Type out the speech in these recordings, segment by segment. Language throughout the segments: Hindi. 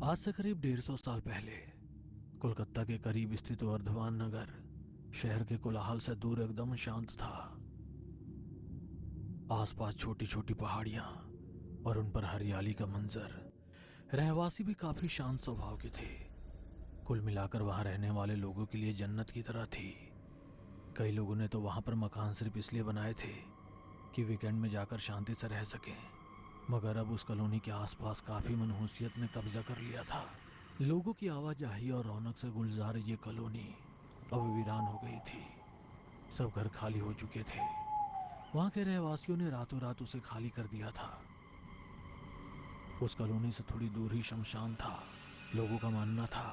आज से करीब 150 साल पहले कोलकाता के करीब स्थित वर्धमान नगर शहर के कोलाहल से दूर एकदम शांत था। आसपास छोटी छोटी पहाड़ियां और उन पर हरियाली का मंजर। रहवासी भी काफी शांत स्वभाव के थे। कुल मिलाकर वहां रहने वाले लोगों के लिए जन्नत की तरह थी। कई लोगों ने तो वहां पर मकान सिर्फ इसलिए बनाए थे कि वीकेंड में जाकर शांति से रह सकें। मगर अब उस कॉलोनी के आसपास काफी मनहूसियत ने कब्जा कर लिया था। लोगों की आवाजाही और रौनक से गुलजार ये कॉलोनी अब वीरान हो गई थी। सब घर खाली हो चुके थे। वहां के रहवासियों ने रातों रात उसे खाली कर दिया था। उस कॉलोनी से थोड़ी दूर ही शमशान था। लोगों का मानना था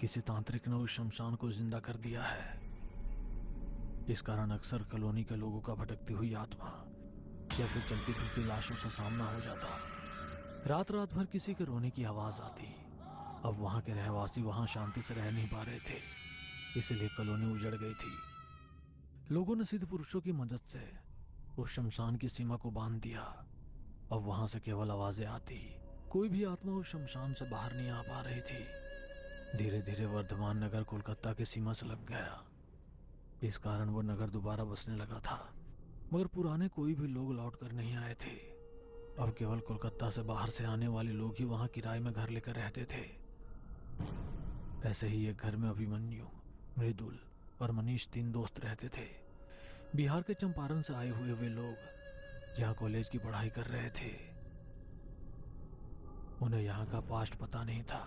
किसी तांत्रिक ने उस शमशान को जिंदा कर दिया है। इस कारण अक्सर कॉलोनी के लोगों का भटकती हुई आत्मा या फिर चलती फिरती लाशों से सामना हो जाता। रात रात भर किसी के रोने की आवाज आती। अब वहां के रहवासी वहां शांति से रह नहीं पा रहे थे, इसलिए कॉलोनी उजड़ गई थी। लोगों ने सिद्ध पुरुषों की मदद से उस शमशान की सीमा को बांध दिया। अब वहां से केवल आवाजें आती। कोई भी आत्मा उस शमशान से बाहर नहीं आ पा रही थी। धीरे धीरे वर्धमान नगर कोलकाता की सीमा से लग गया। इस कारण वो नगर दोबारा बसने लगा था। मगर पुराने कोई भी लोग लौट कर नहीं आए थे। अब केवल कोलकाता से बाहर से आने वाले लोग ही वहां किराए में घर लेकर रहते थे। ऐसे ही एक घर में अभिमन्यु, मृदुल और मनीष 3 दोस्त रहते थे। बिहार के चंपारण से आए हुए वे लोग यहाँ कॉलेज की पढ़ाई कर रहे थे। उन्हें यहाँ का पास्ट पता नहीं था।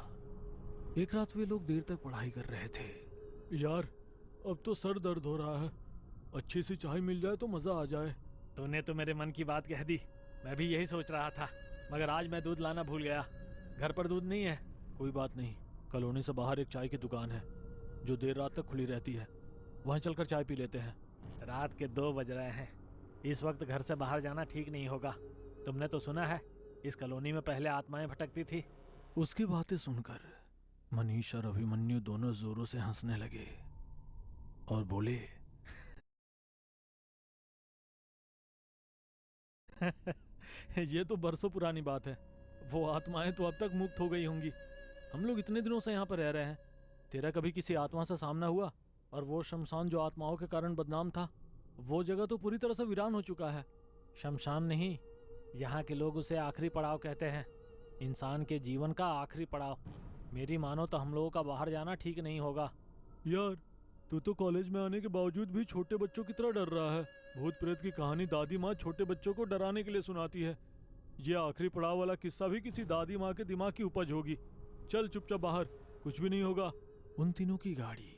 एक रात वे लोग देर तक पढ़ाई कर रहे थे। यार, अब तो सर दर्द हो रहा है। अच्छी सी चाय मिल जाए तो मजा आ जाए। तूने तो मेरे मन की बात कह दी। मैं भी यही सोच रहा था, मगर आज मैं दूध लाना भूल गया। घर पर दूध नहीं है। कोई बात नहीं, कॉलोनी से बाहर एक चाय की दुकान है जो देर रात तक खुली रहती है। वहां चलकर चाय पी लेते हैं। रात के 2 बज रहे हैं। इस वक्त घर से बाहर जाना ठीक नहीं होगा। तुमने तो सुना है इस कॉलोनी में पहले आत्माएं भटकती थी। उसकी बातें सुनकर मनीष और अभिमन्यु दोनों जोरों से हंसने लगे और बोले, ये तो बरसों पुरानी बात है। वो आत्माएं तो अब तक मुक्त हो गई होंगी। हम लोग इतने दिनों से यहाँ पर रह रहे हैं। तेरा कभी किसी आत्मा से सामना हुआ? और वो शमशान जो आत्माओं के कारण बदनाम था, वो जगह तो पूरी तरह से वीरान हो चुका है। शमशान नहीं, यहाँ के लोग उसे आखिरी पड़ाव कहते हैं। इंसान के जीवन का आखिरी पड़ाव। मेरी मानो तो हम लोगों का बाहर जाना ठीक नहीं होगा। यार, तू तो कॉलेज में आने के बावजूद भी छोटे बच्चों की तरह डर रहा है। भूत प्रेत की कहानी दादी माँ छोटे बच्चों को डराने के लिए सुनाती है। ये आखिरी पड़ाव वाला किस्सा भी किसी दादी माँ के दिमाग की उपज होगी। चल चुपचाप बाहर, कुछ भी नहीं होगा। उन तीनों की गाड़ी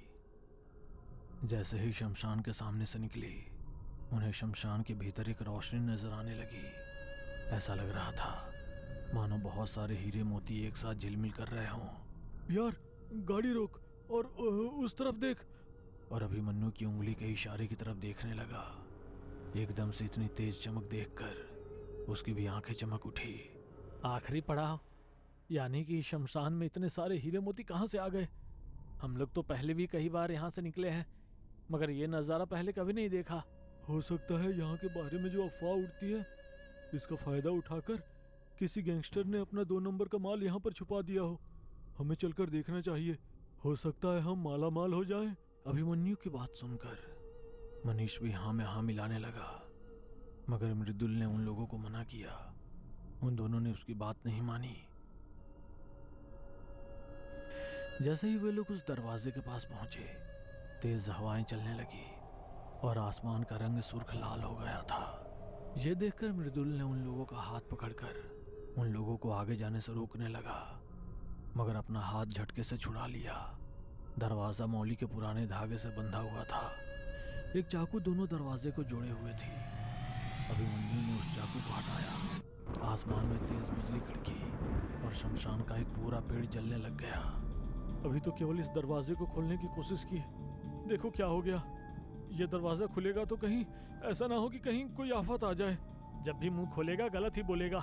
जैसे ही शमशान के सामने से निकली, उन्हें शमशान के भीतर एक रोशनी नजर आने लगी। ऐसा लग रहा था मानो बहुत सारे हीरे मोती एक साथ झिलमिल कर रहे हों। यार, गाड़ी रोक और उस तरफ देख। और अभिमन्यु की उंगली के इशारे की तरफ देखने लगा। एकदम से इतनी तेज चमक देखकर उसकी भी आंखें चमक उठी। आखिरी पड़ाव यानी कि शमशान में इतने सारे हीरे मोती कहाँ से आ गए? हम लोग तो पहले भी कई बार यहाँ से निकले हैं, मगर ये नज़ारा पहले कभी नहीं देखा। हो सकता है यहाँ के बारे में जो अफवाह उड़ती है, इसका फायदा उठाकर किसी गैंगस्टर ने अपना 2 नंबर का माल यहाँ पर छुपा दिया हो। हमें चलकर देखना चाहिए। हो सकता है हम माला माल हो जाएं। अभिमन्यु की बात सुनकर मनीष भी हाँ में हाँ मिलाने लगा, मगर मृदुल ने उन लोगों को मना किया। उन दोनों ने उसकी बात नहीं मानी। जैसे ही वे लोग उस दरवाजे के पास पहुंचे, तेज हवाएं चलने लगी और आसमान का रंग सुर्ख लाल हो गया था। यह देखकर मृदुल ने उन लोगों का हाथ पकड़कर उन लोगों को आगे जाने से रोकने लगा, मगर अपना हाथ झटके से छुड़ा लिया। दरवाजा मौली के पुराने धागे से बंधा हुआ था। एक चाकू दोनों दरवाजे को जोड़े हुए थी। अभिमन्यु ने उस चाकू को हटाया। आसमान में तेज बिजली कड़की और शमशान का एक पूरा पेड़ जलने लग गया। अभी तो केवल इस दरवाजे को खोलने की कोशिश की, देखो क्या हो गया। यह दरवाजा खुलेगा तो कहीं ऐसा ना हो कि कहीं कोई आफत आ जाए। जब भी मुंह खोलेगा गलत ही बोलेगा।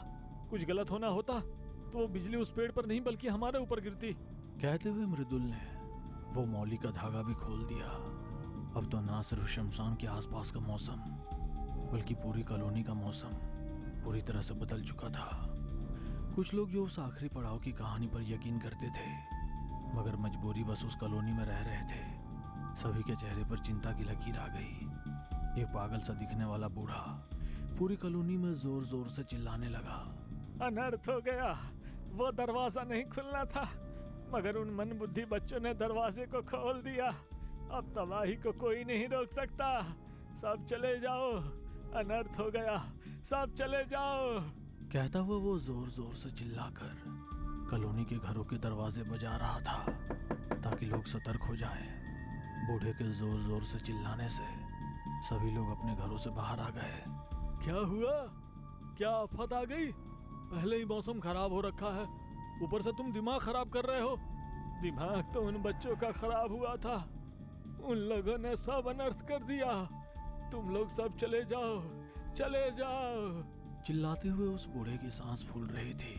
कुछ गलत होना होता तो वो बिजली उस पेड़ पर नहीं बल्कि हमारे ऊपर गिरती। कहते हुए मृदुल ने वो मौली का धागा भी खोल दिया। अब तो ना सिर्फ शमशान के आसपास का मौसम बल्कि पूरी कॉलोनी का मौसम पूरी तरह से बदल चुका था। कुछ लोग जो उस आखिरी पड़ाव की कहानी पर यकीन करते थे, मगर मजबूरी बस उस कॉलोनी में रह रहे थे, सभी के चेहरे पर चिंता की लकीर आ गई। एक पागल सा दिखने वाला बूढ़ा पूरी कॉलोनी में जोर जोर से चिल्लाने लगा, अनर्थ हो गया, वो दरवाजा नहीं खुलना था, मगर उन मनबुद्धि बच्चों ने दरवाजे को खोल दिया। अब तबाही को कोई नहीं रोक सकता। सब चले जाओ, अनर्थ हो गया, सब चले जाओ। कहता हुआ वो जोर जोर से चिल्लाकर कॉलोनी के घरों के दरवाजे बजा रहा था ताकि लोग सतर्क हो जाएं। बूढ़े के जोर जोर से चिल्लाने से सभी लोग अपने घरों से बाहर आ गए। क्या हुआ? क्या आफत आ गई? पहले ही मौसम खराब हो रखा है, ऊपर से तुम दिमाग खराब कर रहे हो। दिमाग तो उन बच्चों का खराब हुआ था, उन लोगों ने सब अनर्थ कर दिया। तुम लोग सब चले जाओ, चले जाओ। चिल्लाते हुए उस बूढ़े की सांस फूल रही थी।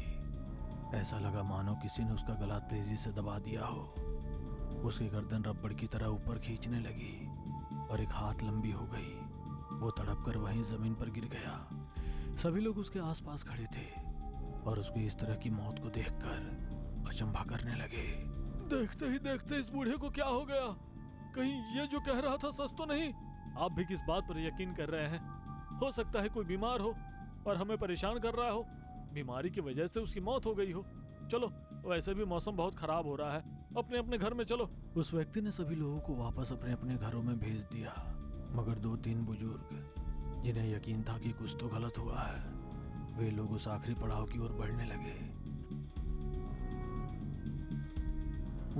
ऐसा लगा मानो किसी ने उसका गला तेजी से दबा दिया हो। उसकी गर्दन रबड़ की तरह ऊपर खींचने लगी और एक हाथ लंबी हो गई। वो तड़प कर वहीं जमीन पर गिर गया। सभी लोग उसके आसपास खड़े थे और उसकी इस तरह की मौत को देखकर अचंभा करने लगे। देखते ही देखते इस बूढ़े को क्या हो गया? कहीं ये जो कह रहा था सच तो नहीं? आप भी किस बात पर यकीन कर रहे हैं? हो सकता है कोई बीमार हो और हमें परेशान कर रहा हो। बीमारी की वजह से उसकी मौत हो गई हो। चलो, वैसे भी मौसम बहुत खराब हो रहा है, अपने अपने घर में चलो। उस व्यक्ति ने सभी लोगों को वापस अपने अपने घरों में भेज दिया, मगर 2-3 बुजुर्ग जिन्हें यकीन था कि कुछ तो गलत हुआ है, वे लोग उस आखिरी पड़ाव की ओर बढ़ने लगे।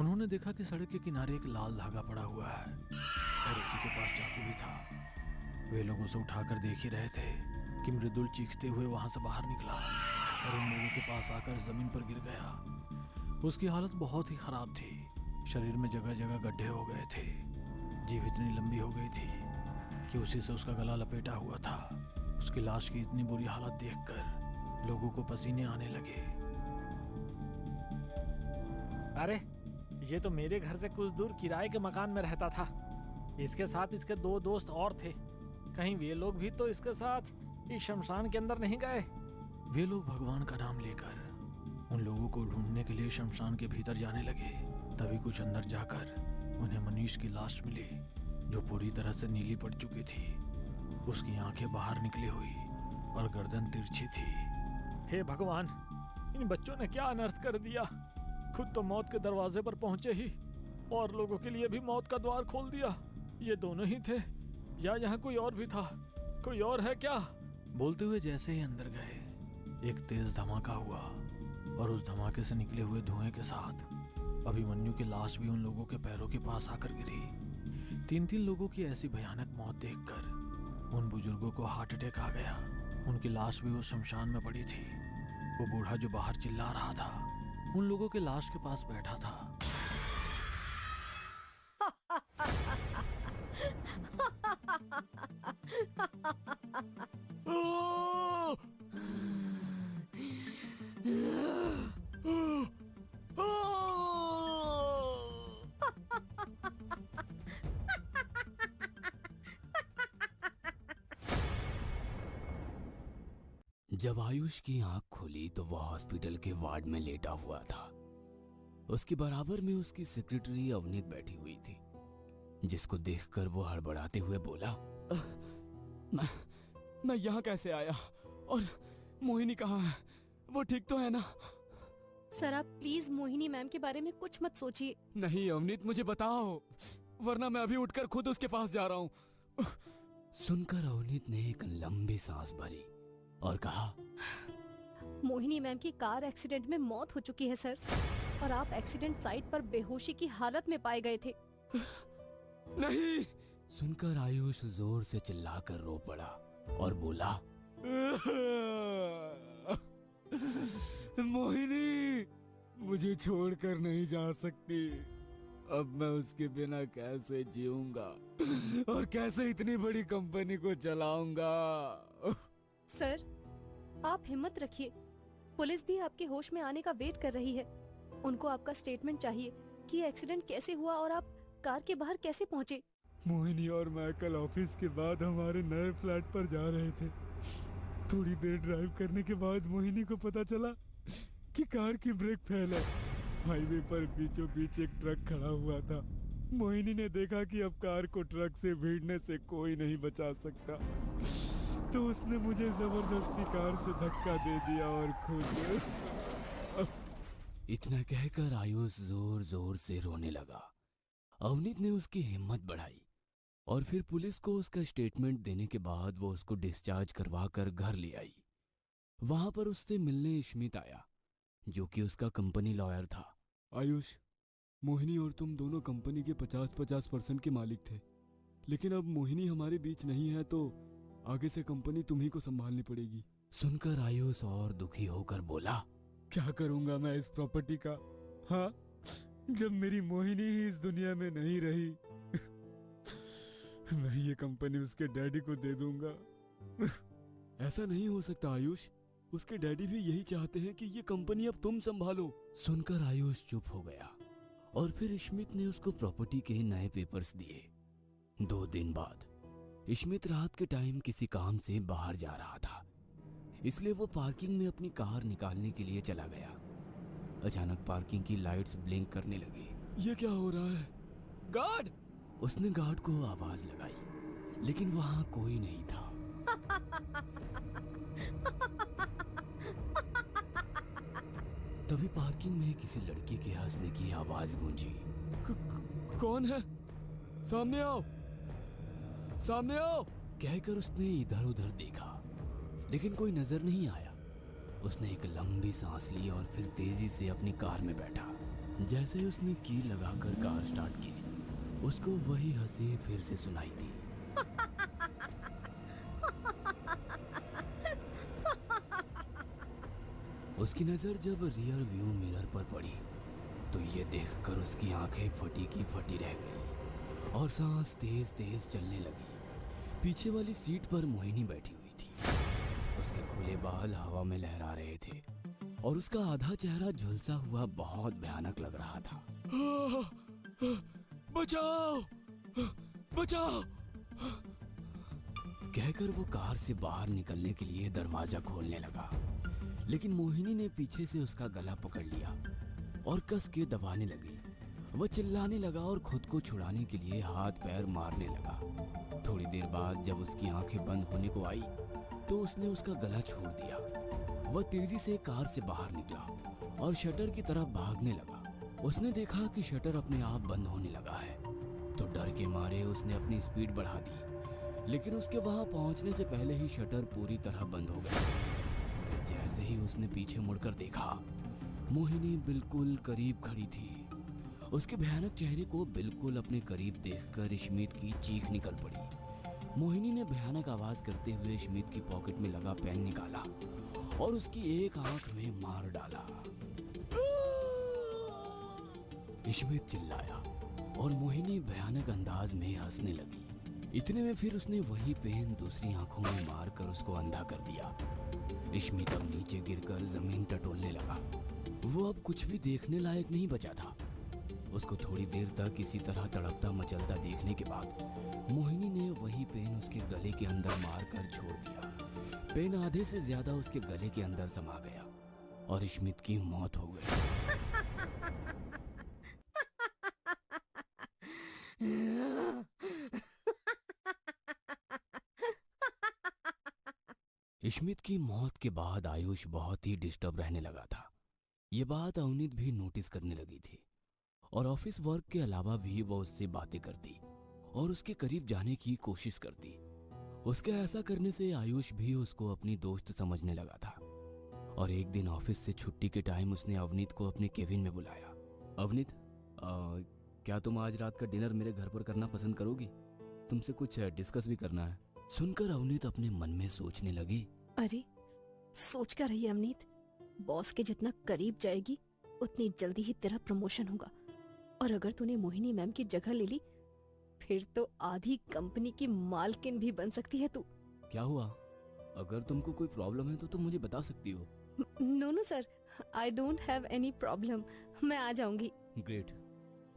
उन्होंने देखा कि सड़क के किनारे एक लाल धागा पड़ा हुआ है और उसी के पास चाकू भी था। वे लोग उसे उठाकर देख ही रहे थे कि मृदुल चीखते हुए वहां से बाहर निकला और उन लोगों के पास आकर जमीन पर गिर गया। उसकी हालत बहुत ही खराब थी। शरीर में जगह जगह गड्ढे हो गए थे। जीभ इतनी लंबी हो गई थी कि उसी से उसका गला लपेटा हुआ था। उसकी लाश की इतनी बुरी हालत देखकर लोगों को पसीने आने लगे। अरे, ये तो मेरे घर से कुछ दूर किराए के मकान में रहता था। इसके साथ इसके 2 दोस्त और थे। कहीं वे लोग भी तो इसके साथ इस शमशान के अंदर नहीं गए? वे लोग भगवान का नाम लेकर उन लोगों को ढूंढने के लिए शमशान के भीतर जाने लगे। तभी कुछ अंदर जाकर उन्हें मनीष की लाश मिली, जो पूरी तरह से नीली पड़ चुकी थी। उसकी आंखें बाहर निकली हुई और गर्दन तिरछी थी। हे भगवान, इन बच्चों ने क्या अनर्थ कर दिया। खुद तो मौत के दरवाजे पर पहुंचे ही और लोगों के लिए भी मौत का द्वार खोल दिया। ये दोनों ही थे या यहाँ कोई और भी था? कोई और है क्या? बोलते हुए जैसे ही अंदर गए, एक तेज धमाका हुआ और उस धमाके से निकले हुए धुएं के साथ अभिमन्यु की लाश भी उन लोगों के पैरों के पास आकर गिरी। 3-3 लोगों की ऐसी भयानक मौत देखकर उन बुजुर्गों को हार्ट अटैक आ गया। उनकी लाश भी उस शमशान में पड़ी थी। वो बूढ़ा जो बाहर चिल्ला रहा था, उन लोगों के लाश के पास बैठा था। जब आयुष की आंख खुली तो वह हॉस्पिटल के वार्ड में लेटा हुआ था। उसके बराबर में उसकी सेक्रेटरी अवनीत बैठी हुई थी, जिसको देखकर वो हड़बड़ाते हुए बोला, मैं यहाँ कैसे आया? और मोहिनी कहाँ है? वो ठीक तो है ना? सर, आप प्लीज मोहिनी मैम के बारे में कुछ मत सोचिए। नहीं अवनीत, मुझे बताओ, वरना मैं अभी उठकर खुद उसके पास जा रहा हूँ। सुनकर अवनीत ने एक लंबी सांस भरी और कहा, मोहिनी मैम की कार एक्सीडेंट में मौत हो चुकी है सर, और आप एक्सीडेंट साइट पर बेहोशी की हालत में पाए गए थे। नहीं! सुनकर आयुष जोर से चिल्लाकर रो पड़ा और बोला, मोहिनी मुझे छोड़कर नहीं जा सकती। अब मैं उसके बिना कैसे जीऊंगा और कैसे इतनी बड़ी कंपनी को चलाऊंगा? सर, आप हिम्मत रखिए। पुलिस भी आपके होश में आने का वेट कर रही है। उनको आपका स्टेटमेंट चाहिए कि एक्सीडेंट कैसे हुआ और आप कार के बाहर कैसे पहुंचे। मोहिनी और मैं कल ऑफिस के बाद हमारे नए फ्लैट पर जा रहे थे। थोड़ी देर ड्राइव करने के बाद मोहिनी को पता चला कि कार की ब्रेक फेल है। हाईवे पर बीचों बीच एक ट्रक खड़ा हुआ था। मोहिनी ने देखा कि अब कार को ट्रक से भिड़ने से कोई नहीं बचा सकता, तो उसने मुझे जबरदस्ती कार से धक्का दे दिया और खुद। इतना कहकर आयुष जोर जोर से रोने लगा। अवनीत ने उसकी हिम्मत बढ़ाई और फिर पुलिस को उसका स्टेटमेंट देने के बाद वो उसको डिस्चार्ज करवा कर घर ले आई। वहां पर उससे मिलने स्मित आया, जो कि उसका कंपनी लॉयर था। आयुष, मोहिनी और तुम दोनों कंपनी के 50-50% के मालिक थे, लेकिन अब मोहिनी हमारे बीच नहीं है, तो आगे से कंपनी तुम्ही को संभालनी पड़ेगी। सुनकर आयुष और दुखी होकर बोला, क्या करूंगा मैं इस प्रॉपर्टी का? हाँ, जब मेरी मोहिनी ही इस दुनिया में नहीं रही, मैं ये कंपनी उसके डैडी को दे दूंगा। ऐसा नहीं हो सकता आयुष, उसके डैडी भी यही चाहते हैं कि ये कंपनी अब तुम संभालो। सुनकर आयुष चुप हो गया और फिर स्मित ने उसको प्रॉपर्टी के नए पेपर्स दिए। 2 दिन बाद स्मित रात के टाइम किसी काम से बाहर जा रहा था, इसलिए वो पार्किंग में अपनी कार निकालने के लिए चला गया। अचानक पार्किंग की लाइट्स ब्लिंक करने लगी। ये क्या हो रहा है? गार्ड! उसने गार्ड को आवाज लगाई, लेकिन वहां कोई नहीं था। तभी पार्किंग में किसी लड़की के हंसने की आवाज गूंजी। कौन है? सामने आओ, सामने आओ! कहकर उसने इधर उधर देखा, लेकिन कोई नजर नहीं आया। उसने एक लंबी सांस ली और फिर तेजी से अपनी कार में बैठा। जैसे ही उसने की लगाकर कार स्टार्ट की, उसको वही हंसी फिर से सुनाई दी। उसकी नजर जब रियर व्यू मिरर पर पड़ी, तो ये देखकर उसकी आंखें फटी की फटी रह गई और सांस तेज तेज चलने लगी। पीछे वाली सीट पर मोहिनी बैठी हुई थी। उसके खुले बाल हवा में लहरा रहे थे और उसका आधा चेहरा झुलसा हुआ बहुत भयानक लग रहा था। बचाओ! बचाओ! कहकर वो कार से बाहर निकलने के लिए दरवाजा खोलने लगा, लेकिन मोहिनी ने पीछे से उसका गला पकड़ लिया और कस के दबाने लगी। वह चिल्लाने लगा और खुद को छुड़ाने के लिए हाथ पैर मारने लगा। थोड़ी देर बाद जब उसकी आंखें बंद होने को आई, तो उसने उसका गला छोड़ दिया। वह तेजी से कार से बाहर निकला और शटर की तरफ भागने लगा। उसने देखा कि शटर अपने आप बंद होने लगा है, तो डर के मारे उसने अपनी स्पीड बढ़ा दी, लेकिन उसके वहां पहुंचने से पहले ही शटर पूरी तरह बंद हो गया। जैसे ही उसने पीछे मुड़कर देखा, मोहिनी बिल्कुल करीब खड़ी थी। उसके भयानक चेहरे को बिल्कुल अपने करीब देखकर स्मित की चीख निकल पड़ी। मोहिनी ने भयानक आवाज करते हुए स्मित की पॉकेट में लगा पेन निकाला और उसकी एक आंख में मार डाला। स्मित चिल्लाया और मोहिनी भयानक अंदाज में हंसने लगी। इतने में फिर उसने वही पेन दूसरी आंखों में मारकर उसको अंधा कर दिया। स्मित अब नीचे गिरकर जमीन टटोलने लगा। वो अब कुछ भी देखने लायक नहीं बचा था। उसको थोड़ी देर तक इसी तरह तड़पता मचलता देखने के बाद मोहिनी ने वही पेन उसके गले के अंदर मारकर छोड़ दिया। पेन आधे से ज्यादा उसके गले के अंदर समा गया और स्मित की मौत हो गई। स्मित की मौत के बाद आयुष बहुत ही डिस्टर्ब रहने लगा था। ये बात अवनीत भी नोटिस करने लगी थी और ऑफिस वर्क के अलावा भी वो उससे बातें करती और उसके करीब जाने की कोशिश करती। उसके ऐसा करने से आयुष भी उसको अपनी दोस्त समझने लगा था। और एक दिन ऑफिस से छुट्टी के टाइम उसने अवनीत को अपने केबिन में बुलाया। अवनीत, क्या तुम आज रात का डिनर मेरे घर पर करना पसंद करोगी? तुमसे कुछ डिस्कस भी करना है। सुनकर अवनीत अपने मन में सोचने लगी, अरे सोच कर रही है अवनीत, बॉस के जितना करीब जाएगी उतनी जल्दी ही तेरा प्रमोशन होगा, और अगर तूने मोहिनी मैम की जगह ले ली फिर तो आधी कंपनी की मालकिन भी बन सकती है तू। क्या हुआ? अगर तुमको कोई प्रॉब्लम है तो तुम मुझे बता सकती हो। No sir, I don't have any problem, मैं आ जाऊंगी। ग्रेट।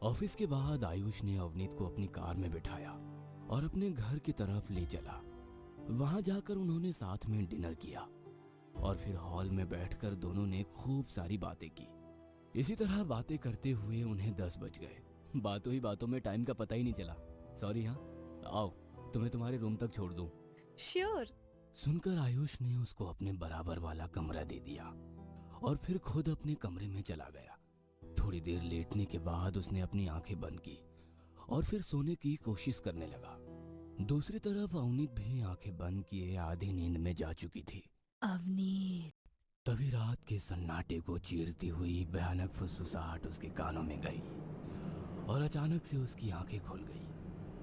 ऑफिस के बाद आयुष ने अवनीत को अपनी कार में बिठाया और अपने घर की तरफ ले चला। वहां जाकर उन्होंने साथ में डिनर किया। और फिर हॉल में बैठकर दोनों ने खूब सारी बातें की। इसी तरह बातें करते हुए उन्हें 10 बज गए। बातों ही बातों में टाइम का पता ही नहीं चला। सॉरी, हाँ, आओ तुम्हें तुम्हारे रूम तक छोड़ दूं। श्योर। सुनकर आयुष ने उसको अपने बराबर वाला कमरा दे दिया और फिर खुद अपने कमरे में चला गया। थोड़ी देर लेटने के बाद उसने अपनी आंखें बंद की और फिर सोने की कोशिश करने लगा। दूसरी तरफ अवनीत भी आंखें बंद किए आधी नींद में जा चुकी थी। अवनीत। तभी रात के सन्नाटे को चीरती हुई भयानक फुसफुसाहट उसके कानों में गई और अचानक से उसकी आंखें खुल गई।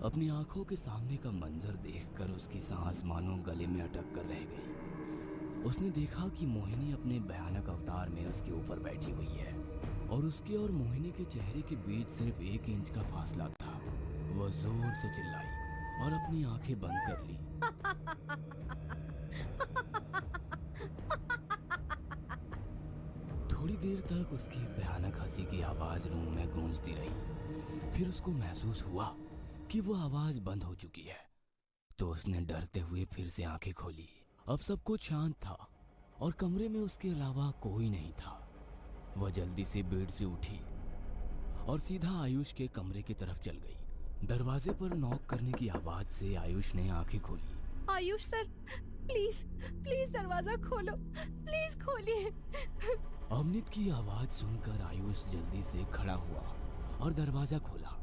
अपनी आंखों के सामने का मंजर देखकर उसकी सांस मानो गले में अटक कर रह गई। उसने देखा कि मोहिनी अपने भयानक अवतार में उसके ऊपर बैठी हुई है और उसके और मोहिनी के चेहरे के बीच सिर्फ 1 इंच का फासला था। वह जोर से चिल्लाई और अपनी आंखें बंद कर ली। थोड़ी देर तक उसकी भयानक हंसी की आवाज रूम में गूंजती रही। फिर उसको महसूस हुआ कि वो आवाज बंद हो चुकी है, तो उसने डरते हुए फिर से आंखें खोली। अब सब कुछ शांत था और कमरे में उसके अलावा कोई नहीं था। वह जल्दी से बेड से उठी और सीधा आयुष के कमरे की तरफ चल गई। दरवाजे पर नॉक करने की आवाज से आयुष ने आंखें खोली। आयुष सर, प्लीज प्लीज दरवाजा खोलो, प्लीज खोलिए। अवनीत की आवाज सुनकर आयुष जल्दी से खड़ा हुआ और दरवाजा खोला।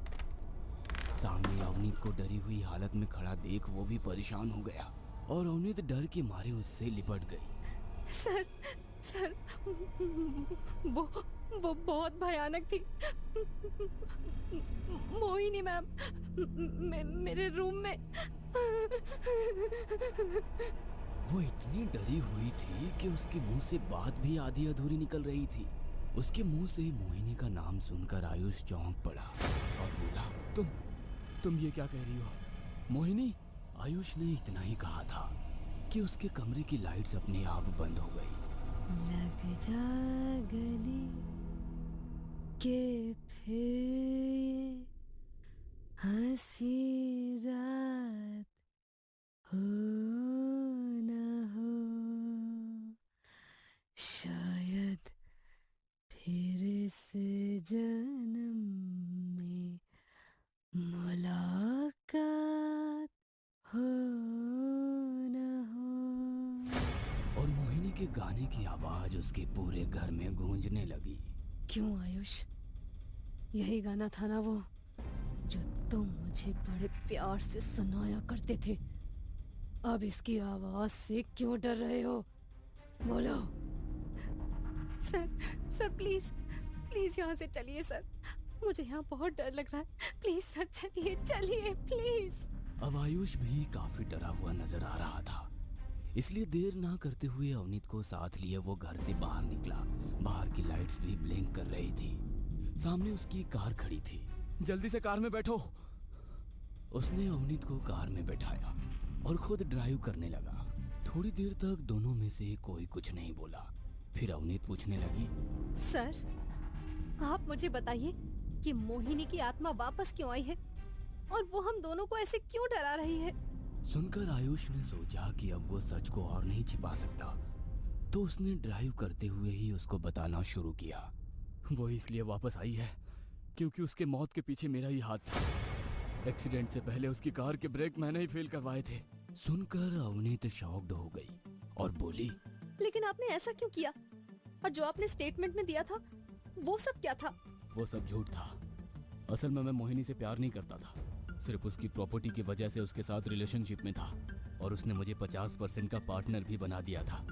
सामने अवनीत को डरी हुई हालत में खड़ा देख वो भी परेशान हो गया और अवनीत डर के मारे उससे लिपट गई। सर सर, वो बहुत भयानक थी। मोहिनी मैम मेरे रूम में। वो इतनी डरी हुई थी कि उसके मुंह से बात भी आधी अधूरी निकल रही थी। उसके मुंह से मोहिनी का नाम सुनकर आयुष चौंक पड़ा और बोला, तुम ये क्या कह रही हो? मोहिनी? आयुष ने इतना ही कहा था कि उसके कमरे की लाइट्स अपने आप बंद हो गई। लग जा गले के फिर हंसी रात हो न हो, शायद फिर से जन्म में मुलाकात हो न हो। और मोहिनी के गाने की आवाज उसके पूरे घर में गूंजने लगी। क्यों आयुष, यही गाना था ना वो जो तुम मुझे बड़े प्यार से सुनाया करते थे। अब इसकी आवाज से क्यों डर रहे हो? बोलो। सर प्लीज प्लीज यहाँ से चलिए सर, मुझे यहाँ बहुत डर लग रहा है। प्लीज सर चलिए प्लीज। अब आयुष भी काफी डरा हुआ नजर आ रहा था, इसलिए देर ना करते हुए अवनीत को साथ लिए वो घर से बाहर निकला। बाहर की लाइट्स भी ब्लिंक कर रही थी। सामने उसकी कार खड़ी थी। जल्दी से कार में बैठो। उसने अवनीत को कार में बैठाया और खुद ड्राइव करने लगा। थोड़ी देर तक दोनों में से कोई कुछ नहीं बोला। फिर अवनीत पूछने लगी, सर आप मुझे बताइए कि मोहिनी की आत्मा वापस क्यों आई है और वो हम दोनों को ऐसे क्यों डरा रही है? सुनकर आयुष ने सोचा कि अब वो सच को और नहीं छिपा सकता, तो उसने ड्राइव करते हुए ही उसको बताना शुरू किया। वो इसलिए वापस आई है क्योंकि उसके मौत के पीछे मेरा ही हाथ था। एक्सीडेंट से पहले उसकी कार के ब्रेक मैंने ही फेल करवाए थे। सुनकर अवनीत शॉक्ड हो गई और बोली, लेकिन आपने ऐसा क्यों किया? और जो आपने स्टेटमेंट में दिया था वो सब क्या था? वो सब झूठ था। असल में मैं मोहिनी से प्यार नहीं करता था, सिर्फ उसकी प्रॉपर्टी की वजह से उसके साथ रिलेशनशिप में था और उसने मुझे 50% का पार्टनर भी बना दिया था।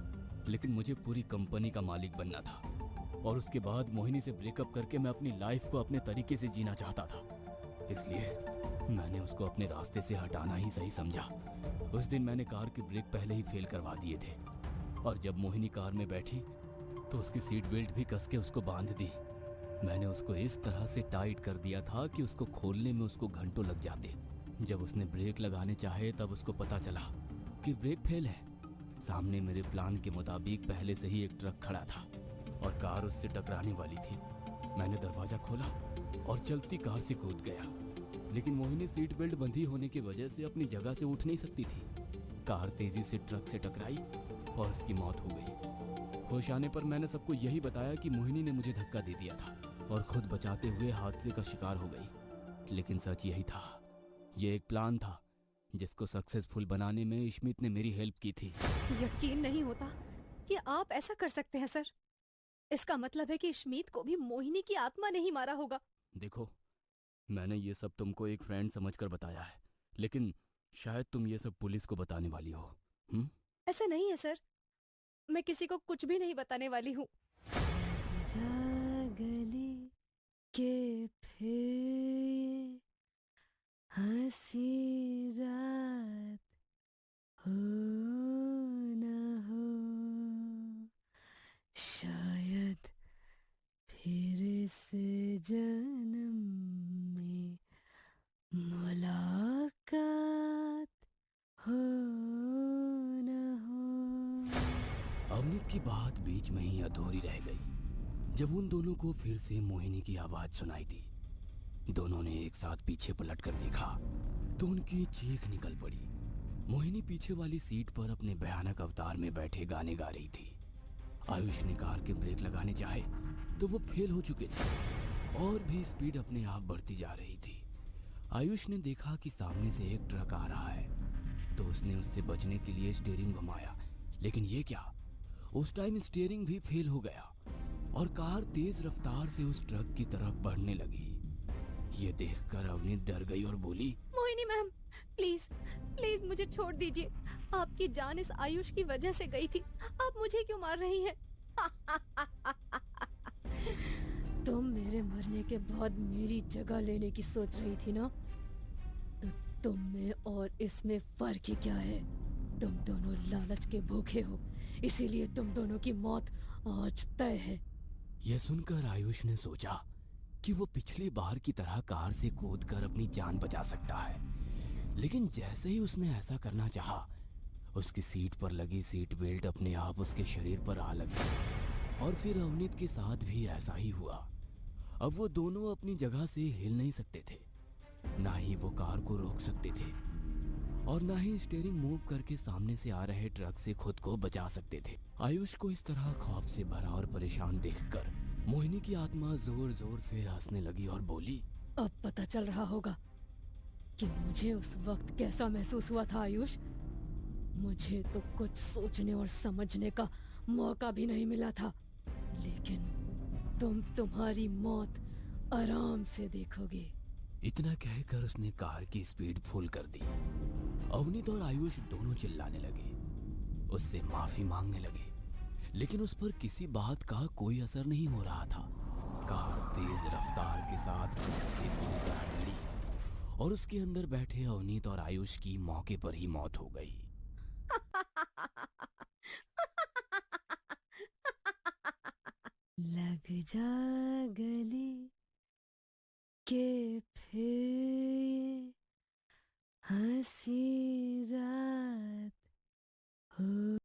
लेकिन मुझे पूरी कंपनी का मालिक बनना था और उसके बाद मोहिनी से ब्रेकअप करके मैं अपनी लाइफ को अपने तरीके से जीना चाहता था। इसलिए मैंने उसको अपने रास्ते से हटाना ही सही समझा। उस दिन मैंने कार के ब्रेक पहले ही फेल करवा दिए थे और जब मोहिनी कार में बैठी तो उसकी सीट बेल्ट भी कस के उसको बांध दी। मैंने उसको इस तरह से टाइट कर दिया था कि उसको खोलने में उसको घंटों लग जाते। जब उसने ब्रेक लगाने चाहे तब उसको पता चला कि ब्रेक फेल है। सामने मेरे प्लान के मुताबिक पहले से ही एक ट्रक खड़ा था और कार उससे टकराने वाली थी। मैंने दरवाजा खोला और चलती कार से कूद गया, लेकिन मोहिनी सीट बेल्ट बंधी होने की वजह से अपनी जगह से उठ नहीं सकती थी। कार तेजी से ट्रक से टकराई और उसकी मौत हो गई। होश आने पर मैंने सबको यही बताया कि मोहिनी ने मुझे धक्का दे दिया था और खुद बचाते हुए हादसे का शिकार हो गई। लेकिन सच यही था, ये एक प्लान था जिसको सक्सेसफुल बनाने में इश्मित ने मेरी हेल्प की थी। यकीन नहीं होता कि आप ऐसा कर सकते हैं सर। इसका मतलब है कि इश्मीत को भी मोहिनी की आत्मा ने ही मारा होगा। देखो, मैंने ये सब तुमको एक फ्रेंड समझकर बताया है, लेकिन शायद तुम ये सब पुलिस को बताने वाली हो। ऐसा नहीं है सर, मैं किसी को कुछ भी नहीं बताने वाली हूँ। गली के फिर हंसी रात हो न हो, शायद फिर से जन्म में मुलाकात हो न हो। अवनीत की बात बीच में ही अधूरी रह गई जब उन दोनों को फिर से मोहिनी की आवाज सुनाई दी। दोनों ने एक साथ पीछे पलटकर देखा तो उनकी चीख निकल पड़ी। मोहिनी पीछे वाली सीट पर अपने भयानक अवतार में बैठे गाने गा रही थी। आयुष ने कार के ब्रेक लगाने चाहे तो वो फेल हो चुके थे और भी स्पीड अपने आप बढ़ती जा रही थी। आयुष ने देखा कि सामने से एक ट्रक आ रहा है तो उसने उससे बचने के लिए स्टीयरिंग घुमाया, लेकिन ये क्या, उस टाइम स्टीयरिंग भी फेल हो गया और कार तेज रफ्तार से उस ट्रक की तरफ बढ़ने लगी। ये देखकर अवनीत डर गई और बोली, मोहिनी मैम, प्लीज प्लीज मुझे छोड़ दीजिए। आपकी जान इस आयुष की वजह से गई थी, आप मुझे क्यों मार रही हैं? तुम मेरे मरने के बाद मेरी जगह लेने की सोच रही थी ना? तो तुम में और इसमें फर्क ही क्या है? तुम दोनों लालच के भूखे हो, इसीलिए तुम दोनों की मौत आज तय है। यह सुनकर आयुष ने सोचा कि वो पिछली बार की तरह कार से कूदकर अपनी जान बचा सकता है, लेकिन जैसे ही उसने ऐसा करना चाहा, उसकी सीट पर लगी सीट बेल्ट अपने आप उसके शरीर पर आ लगी और फिर अवनीत के साथ भी ऐसा ही हुआ। अब वो दोनों अपनी जगह से हिल नहीं सकते थे, ना ही वो कार को रोक सकते थे और ना ही स्टीयरिंग मूव करके सामने से आ रहे ट्रक से खुद को बचा सकते थे। आयुष को इस तरह खौफ से भरा और परेशान देखकर मोहिनी की आत्मा जोर जोर से हंसने लगी और बोली, अब पता चल रहा होगा कि मुझे उस वक्त कैसा महसूस हुआ था आयुष। मुझे तो कुछ सोचने और समझने का मौका भी नहीं मिला था, लेकिन तुम तुम्हारी मौत आराम से देखोगे। इतना कहकर उसने कार की स्पीड फुल कर दी। अवनीत और आयुष दोनों चिल्लाने लगे, उससे माफी मांगने लगे, लेकिन उस पर किसी बात का कोई असर नहीं हो रहा था। कार तेज रफ्तार के साथ ट्रक से पूरी तरह भिड़ी और उसके अंदर बैठे अवनीत और आयुष की मौके पर ही मौत हो गई। लग जा गले के फिर